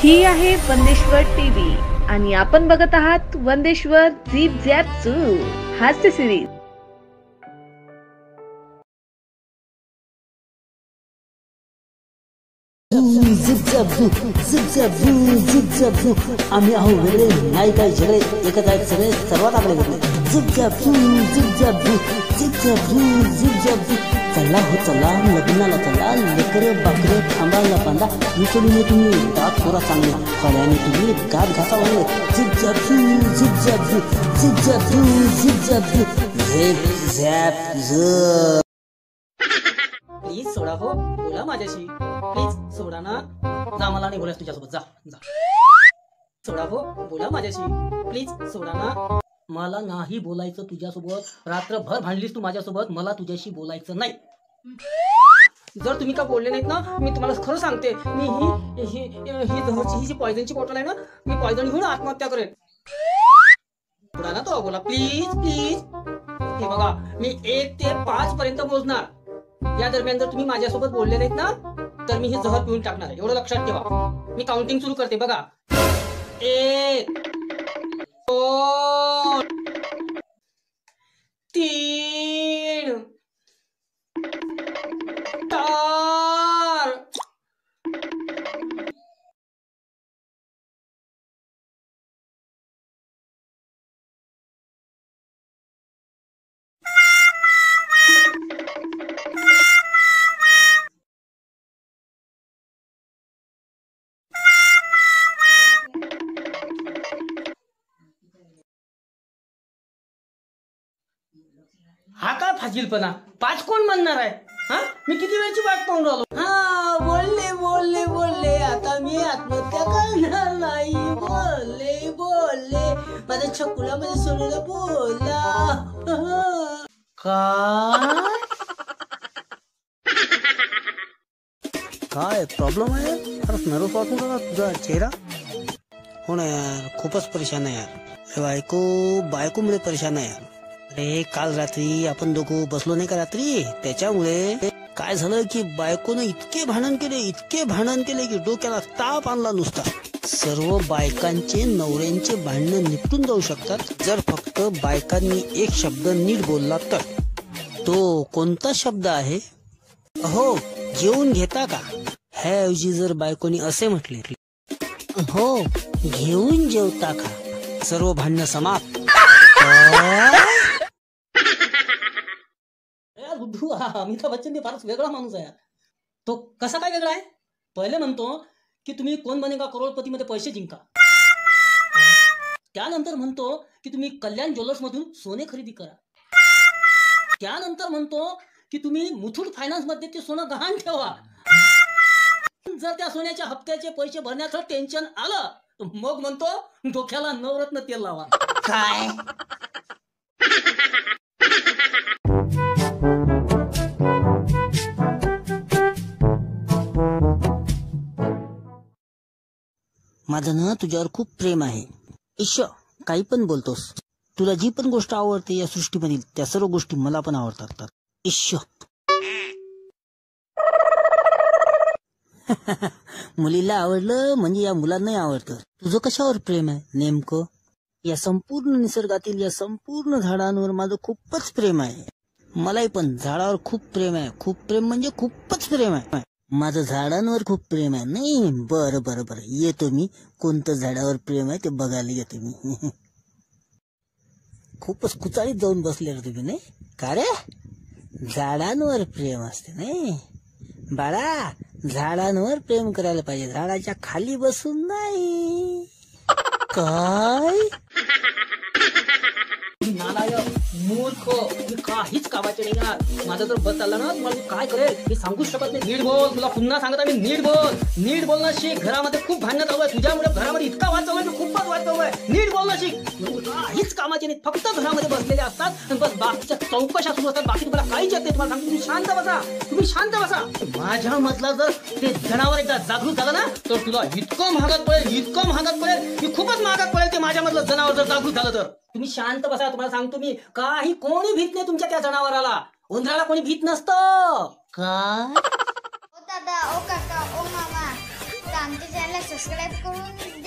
ही आहे वंदेश्वर टीव्ही आणि आपण बघत आहात वंदेश्वर झीप झॅप झू हास्य सिरीज। आम्ही आहो वेगळे नाही काही झगडे एकच आहेत सगळे सर्वात आपले वेगळे चला हो चला लग्नाला चला लेकरे बाकरे थांबायला बांधा विसरून तुम्ही दात थोडा चांगले फळ्याने तुम्ही दात घासा वाढले प्लीज सोडा हो बोला माझ्याशी प्लीज सोडा ना जा मला नाही बोलायचं तुझ्यासोबत जा जा सोडा हो बोला माझ्याशी प्लीज सोडा ना मला नाही बोलायचं तुझ्यासोबत रात्रभर भांडलीस तू माझ्यासोबत मला तुझ्याशी बोलायचं नाही जर तुम्ही का बोलले नाहीत ना मी तुम्हाला खरं सांगते मी ही जी पॉयझनची बॉटल आहे ना मी पॉयझन घेऊन आत्महत्या करेन सोडा ना तो बोला प्लीज प्लीज हे बघा मी 1 ते 5 पर्यंत मोजणार या दरम्यान जर तुम्ही माझ्यासोबत बोलले नाहीत ना तर मी हे जहर पिऊन टाकणार आहे एवढं लक्षात ठेवा मी काउंटिंग सुरू करते बघा 1 2 3 4 हा काय फाजीलपणा 5 कोण म्हणणार आहे हा मी किती वेळची वाट पाहून राहिलो हा बोलले बोलले बोलले आता मी आत्महत्या करणार नाही बोलले बोलले माझ्या छकुला माझ्या सोनूला बोला काय प्रॉब्लेम आहे खरंच नर्वस वाटून का तुझा चेहरा हो ना यार खूपच परेशान आहे यार बायकोमुळे परेशान आहे यार अरे काल रात्री आपण दोघं बसलो नाही का रात्री त्याच्यामुळे काय झालं की बायकोनं इतके भांडण केले की डोक्याला ताप आणला नुसता सर्व बायकांचे नवऱ्यांचे भांडणं निपटून जाऊ शकतात जर फक्त बायकांनी एक शब्द नीट बोलला तर तो कोणता शब्द आहे हो जेवून घेता का ह्याऐवजी जर बायकोनी असे म्हटले हो घेऊन जेवता का सर्व भांडणं समाप्त अमिताभ बच्चन फारच वेगळा माणूस आहे तो कसा काय वेगळा आहे पहिले म्हणतो की तुम्ही कोण बनेगा करोडपती मध्ये पैसे जिंका त्यानंतर म्हणतो की तुम्ही कल्याण ज्वेलर्स मधून सोने खरेदी करा त्यानंतर म्हणतो की तुम्ही मुथूट फायनान्स मध्ये ते सोनं गहाण ठेवा जर त्या सोन्याच्या हप्त्याचे पैसे भरण्याचं टेन्शन आलं मग म्हणतो डोक्याला नवरत्न तेल लावा काय माझं ना तुझ्यावर खूप प्रेम आहे ईश्वर काही पण बोलतोस तुला जी पण गोष्ट आवडते या सृष्टीमधील त्या सर्व गोष्टी मला पण आवडतात ईश्वर मुलीला आवडलं म्हणजे या मुलांनाही आवडतं तुझं कशावर प्रेम आहे नेमकं या संपूर्ण निसर्गातील या संपूर्ण झाडांवर माझं खूपच प्रेम आहे मलाही पण झाडावर खूप प्रेम आहे खूप प्रेम म्हणजे खूपच प्रेम आहे माझं झाडांवर खूप प्रेम आहे नाही बरं येतो मी कोणतं झाडावर प्रेम आहे ते बघायला येतो मी खूपच कुचाळीत जाऊन बसले रे तुम्ही नाही का रे झाडांवर प्रेम असते नाही बाळा झाडांवर प्रेम करायला पाहिजे झाडाच्या खाली बसून नाही काय नालायक मूर्ख मी काहीच कामाचे नाही यार माझा जर बस चालला ना तुम्हाला काय करेल मी सांगू शकत नाही नीट बोल तुला पुन्हा सांगत आहे मी नीट बोलणं शिक घरामध्ये खूप भांडण चालू आहे तुझ्यामुळे घरामध्ये इतका वाद चालू आहे खूपच वाद चालू आहे नीट बोलणं शिक काहीच कामाचे नाही फक्त घरामध्ये बसलेले असतात बस बाकीच्या चौकशा सुरू असतात बाकी तुम्हाला काहीच येत नाही तुम्हाला सांगतो तुम्ही शांत बसा माझ्या मधला जर ते जनावर एकदा जागृत झालं ना तर तुला इतकं महागात पडेल की खूपच महागात पडेल ते माझ्या मधलं जनावर जर जागृत झालं तर तुम्ही शांत बसा तुम्हाला सांगतो मी काही कोणी भीत नाही तुमच्या त्या जनावराला उंदराला कोणी भीत नसतं काय ओ दादा ओ काका ओ मामा आमच्या चॅनलला सबस्क्राईब करून